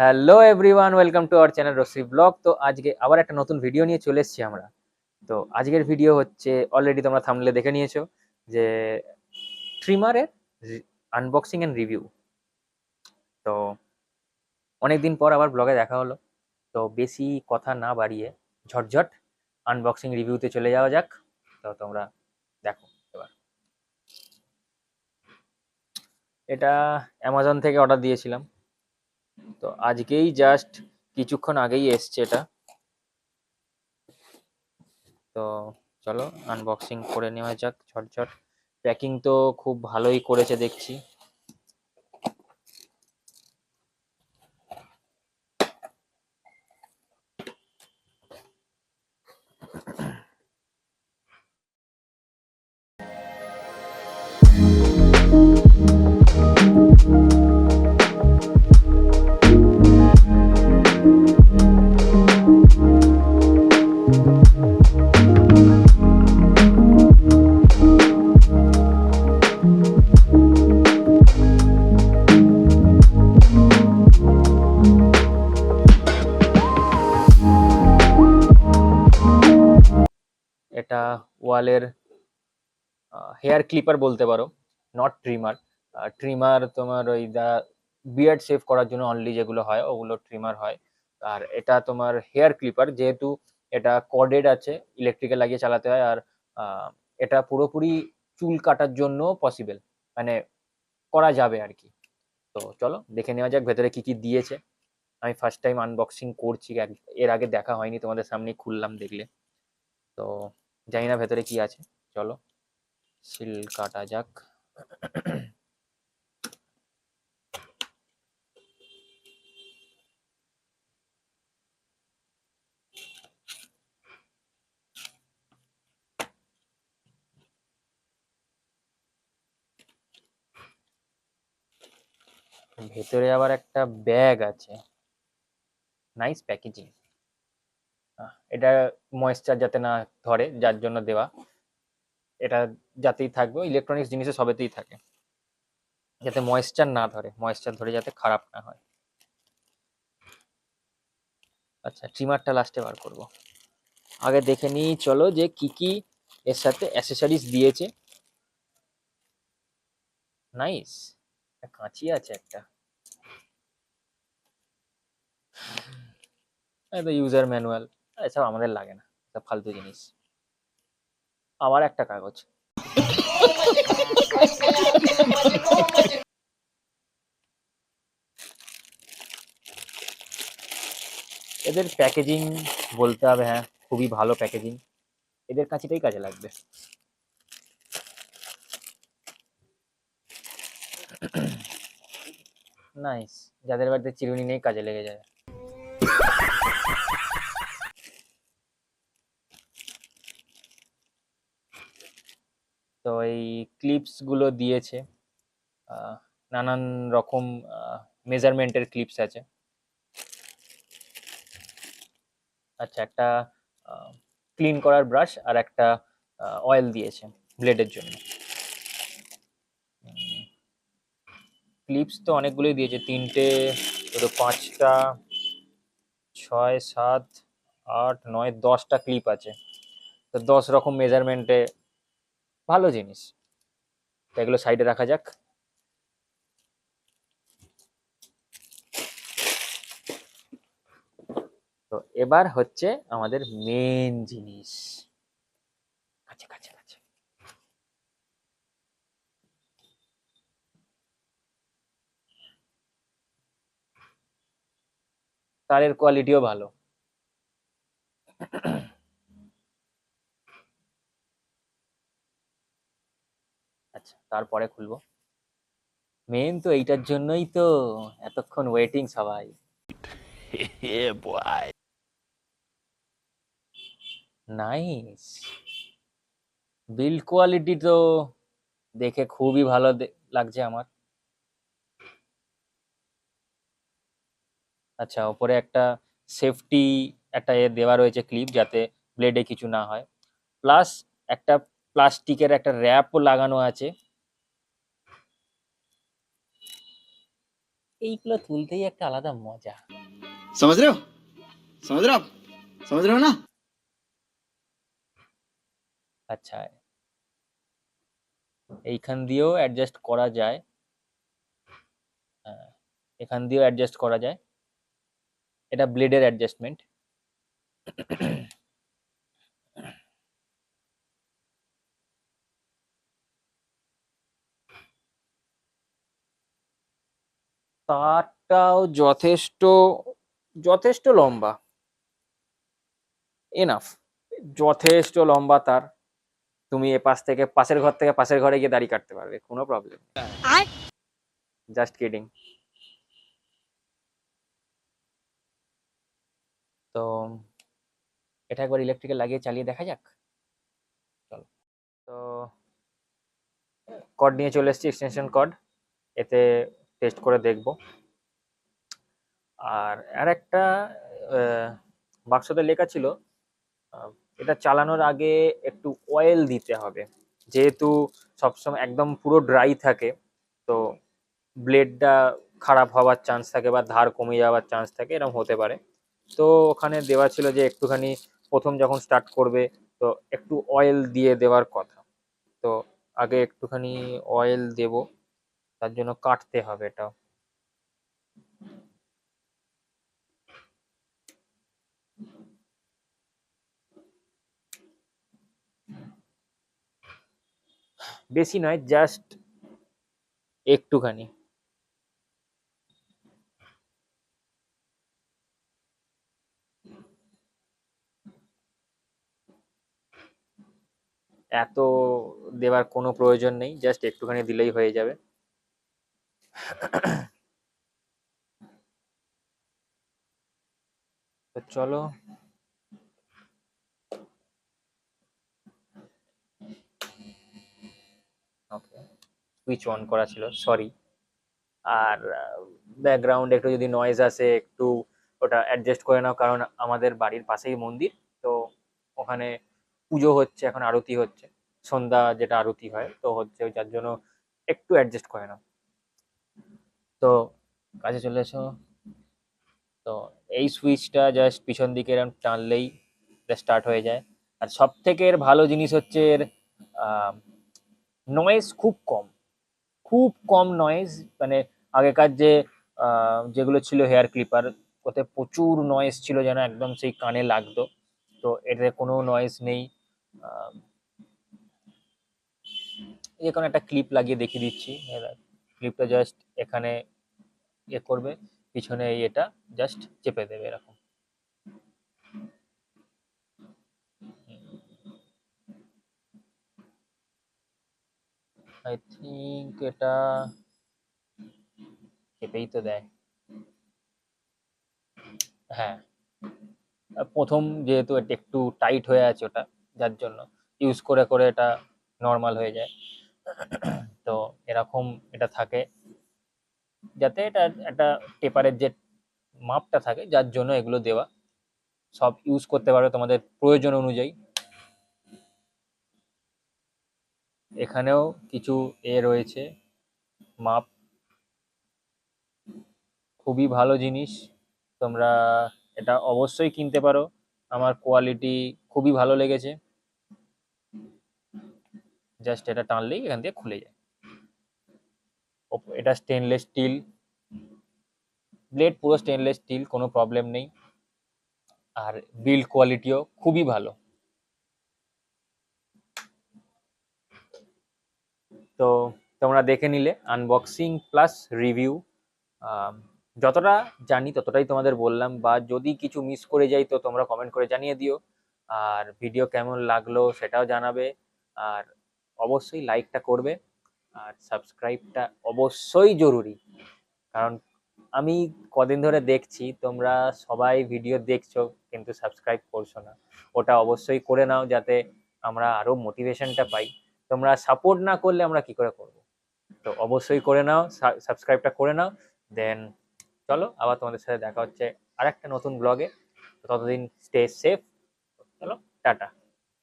Hello everyone, welcome to our channel Rashmi blog. তো আজকে আবার একটা নতুন ভিডিও নিয়ে চলে এসেছি আমরা। তো আজকের ভিডিও হচ্ছে, অলরেডি তোমরা থাম্বনেলে দেখে নিয়েছো যে ট্রিমারের আনবক্সিং এন্ড রিভিউ। তো অনেকদিন পর আবার ব্লগে দেখা হলো। তো বেশি কথা না বাড়িয়ে ঝটঝট আনবক্সিং রিভিউতে চলে যাওয়া যাক। তো তোমরা দেখো এবার। এটা অ্যামাজন থেকে অর্ডার দিয়েছিলাম, তো আজকেই জাস্ট কিছুক্ষণ আগেই এসছে এটা। তো চলো আনবক্সিং করে নেওয়া যাক ঝটঝট। প্যাকিং তো খুব ভালোই করেছে দেখছি। এটা ওয়ালের হেয়ার ক্লিপার বলতে পারো, নট ট্রিমার। ট্রিমার তোমার ওই বিয়ার্ড সেভ করার জন্য অনলি যেগুলো হয় ওগুলো ট্রিমার হয়। আর এটা তোমার হেয়ার ক্লিপার, যেহেতু এটা কর্ডেড আছে, ইলেকট্রিকে লাগিয়ে চালাতে হয়। আর এটা পুরোপুরি চুল কাটার জন্য পসিবল, মানে করা যাবে আর কি। তো চলো দেখে নেওয়া যাক ভেতরে কি কি দিয়েছে। আমি ফার্স্ট টাইম আনবক্সিং করছি, এর আগে দেখা হয়নি, তোমাদের সামনেই খুললাম দেখলে। তো জানি না ভেতরে কি আছে, চলো সিল কাটা যাক। ভেতরে আবার একটা ব্যাগ আছে, নাইস প্যাকেজিং। এটা ময়েশ্চার যাতে না ধরে যার জন্য দেওয়া। এটা যাতেই থাকবে, ইলেকট্রনিক্স জিনিসে সবেতেই থাকে, যাতে ময়েশ্চার না ধরে, ময়েশ্চার ধরে যাতে খারাপ না হয়। আচ্ছা, ট্রিমারটা লাস্টে বার করব, আগে দেখে নিই চলো যে কি কি এর সাথে অ্যাসেসরিজ দিয়েছে। নাইস, কাঁচি আছে একটা, এটা ইউজার ম্যানুয়াল। এসব আমাদের লাগে না, সব ফালতু জিনিস। আবার একটা কাগজ। এদের প্যাকেজিং বলতে হবে, হ্যাঁ খুবই ভালো প্যাকেজিং, এদের কাছেটাই কাজে লাগবে। নাইস, যাদের বাড়িতে চিরুনি নেই কাজে লেগে যায়। তো এই ক্লিপস গুলো দিয়েছে, নানান রকম মেজারমেন্টের ক্লিপস আছে। আচ্ছা, একটা ক্লিন করার ব্রাশ আর একটা অয়েল দিয়েছে ব্লেডের জন্য। ক্লিপস তো অনেকগুলোই দিয়েছে, 3টে, দুটো, 5টা, 6, 7, 8, 9, 10টা ক্লিপ আছে। তো 10 রকম মেজারমেন্টে, ভালো জিনিস। তো এগুলো সাইডে রাখা যাক। তো এবার হচ্ছে আমাদের মেন জিনিস, কাছে কাছে কাছে। তারের কোয়ালিটিও ভালো। আচ্ছা, তারপরে খুলবো। মেন তো এইটার জন্যই তো এতক্ষণ ওয়েটিং সবাই। Yeah, boy. Nice, build quality তো দেখে খুবই ভালো লাগছে আমার। আচ্ছা, ওপরে একটা সেফটি একটা দেওয়া রয়েছে ক্লিপ, যাতে ব্লেডে কিছু না হয়। প্লাস একটা প্লাস্টিকের একটা র্যাপও লাগানো আছে। এইগুলো তুলতেই একটা আলাদা মজা। समझ रहे हो समझ रहे हो आप समझ रहे हो ना আচ্ছা, এইখান দিয়েও অ্যাডজাস্ট করা যায়। হ্যাঁ, এখান দিয়েও অ্যাডজাস্ট করা যায়। এটা ব্লেডের অ্যাডজাস্টমেন্ট। তারটাও যথেষ্ট যথেষ্ট লম্বা, এনাফ, যথেষ্ট লম্বা তার। তুমি এ পাশ থেকে পাশের ঘর থেকে পাশের ঘরে গিয়ে দাড়ি কাটতে পারবে, কোনো প্রবলেম। Just kidding. তো এটা একবার ইলেকট্রিক্যাল লাগিয়ে চালিয়ে দেখা যাক। চলো। তো কর্ড নিয়ে চলে এসেছি, এক্সটেনশন কর্ড। এতে টেস্ট করে দেখব। আর একটা বাক্সতে লেখা ছিল এটা চালানোর আগে একটু অয়েল দিতে হবে, যেহেতু সবসময় একদম পুরো ড্রাই থাকে, তো ব্লেডটা খারাপ হওয়ার চান্স থাকে বা ধার কমে যাওয়ার চান্স থাকে, এরকম হতে পারে। তো ওখানে দেওয়া ছিল যে একটুখানি প্রথম যখন স্টার্ট করবে তো একটু অয়েল দিয়ে দেওয়ার কথা। তো আগে একটুখানি অয়েল দেব, তার জন্য কাটতে হবে এটা। বেশি নয়, জাস্ট একটুখানি। এত দেওয়ার কোনো প্রয়োজন নেই, জাস্ট একটুখানি দিলেই হয়ে যাবে। তো চলো, ওকে, সুইচ অন করা ছিল, সরি। আর ব্যাকগ্রাউন্ডে একটু যদি নয়েজ আসে একটু ওটা অ্যাডজাস্ট করে নাও, কারণ আমাদের বাড়ির পাশেই মন্দির, তো ওখানে পুজো হচ্ছে, এখন আরতি হচ্ছে, সন্ধ্যা যেটা আরতি হয় তো হচ্ছে, যার জন্য একটু অ্যাডজাস্ট করে নাও। তো কাজে চলে এসো। তো এই সুইচটা জাস্ট পিছন দিকে এরকম টানলেই স্টার্ট হয়ে যায়। আর সব থেকে এর ভালো জিনিস হচ্ছে এর নয়েজ খুব কম, খুব কম নয়েজ। মানে আগেকার যে যেগুলো ছিল হেয়ার ক্লিপার, ওতে প্রচুর নয়েজ ছিল, যেন একদম সেই কানে লাগতো। তো এতে কোনো নয়েজ নেই। এই কোনো একটা ক্লিপ লাগিয়ে দেখিয়ে দিচ্ছি। ক্লিপটা জাস্ট এখানে করবে, পিছনে এটা জাস্ট চেপে দেবে এরকম। আই থিঙ্ক এটা চেপেই তো দেয়। হ্যাঁ, প্রথম যেহেতু এটা একটু টাইট হয়ে আছে ওটা, যার জন্য ইউজ করে করে এটা নর্মাল হয়ে যায়। তো এরকম এটা থাকে, যাতে এটা একটা টেপারের যে মাপটা থাকে, যার জন্য এগুলো দেওয়া। সব ইউজ করতে পারবে তোমাদের প্রয়োজন অনুযায়ী। এখানেও কিছু রয়েছে মাপ, খুবই ভালো জিনিস। তোমরা এটা অবশ্যই কিনতে পারো, আমার কোয়ালিটি খুবই ভালো লেগেছে। জাস্ট এটা টানলেই এখান থেকে খুলে যায়। এটা স্টেনলেস স্টিল ব্লেড, পুরো স্টেনলেস স্টিল, কোনো প্রবলেম নেই। আর বিল্ড কোয়ালিটিও খুবই ভালো। তো তোমরা দেখে নিলে আনবক্সিং প্লাস রিভিউ। যতটা জানি ততটাই তোমাদের বললাম, বা যদি কিছু মিস করে যাই তো তোমরা কমেন্ট করে জানিয়ে দিও। আর ভিডিও কেমন লাগলো সেটাও জানাবে। আর অবশ্যই লাইকটা করবে, আর সাবস্ক্রাইবটা অবশ্যই জরুরি। কারণ আমি কদিন ধরে দেখছি তোমরা সবাই ভিডিও দেখছো কিন্তু সাবস্ক্রাইব করছো না। ওটা অবশ্যই করে নাও, যাতে আমরা আরো মোটিভেশনটা পাই। তোমরা সাপোর্ট না করলে আমরা কি করে করব? তো অবশ্যই করে নাও, সাবস্ক্রাইবটা করে নাও। দেন চলো, আবার তোমাদের সাথে দেখা হচ্ছে আরেকটা নতুন ব্লগে। ততদিন স্টে সেফ। চলো, টাটা।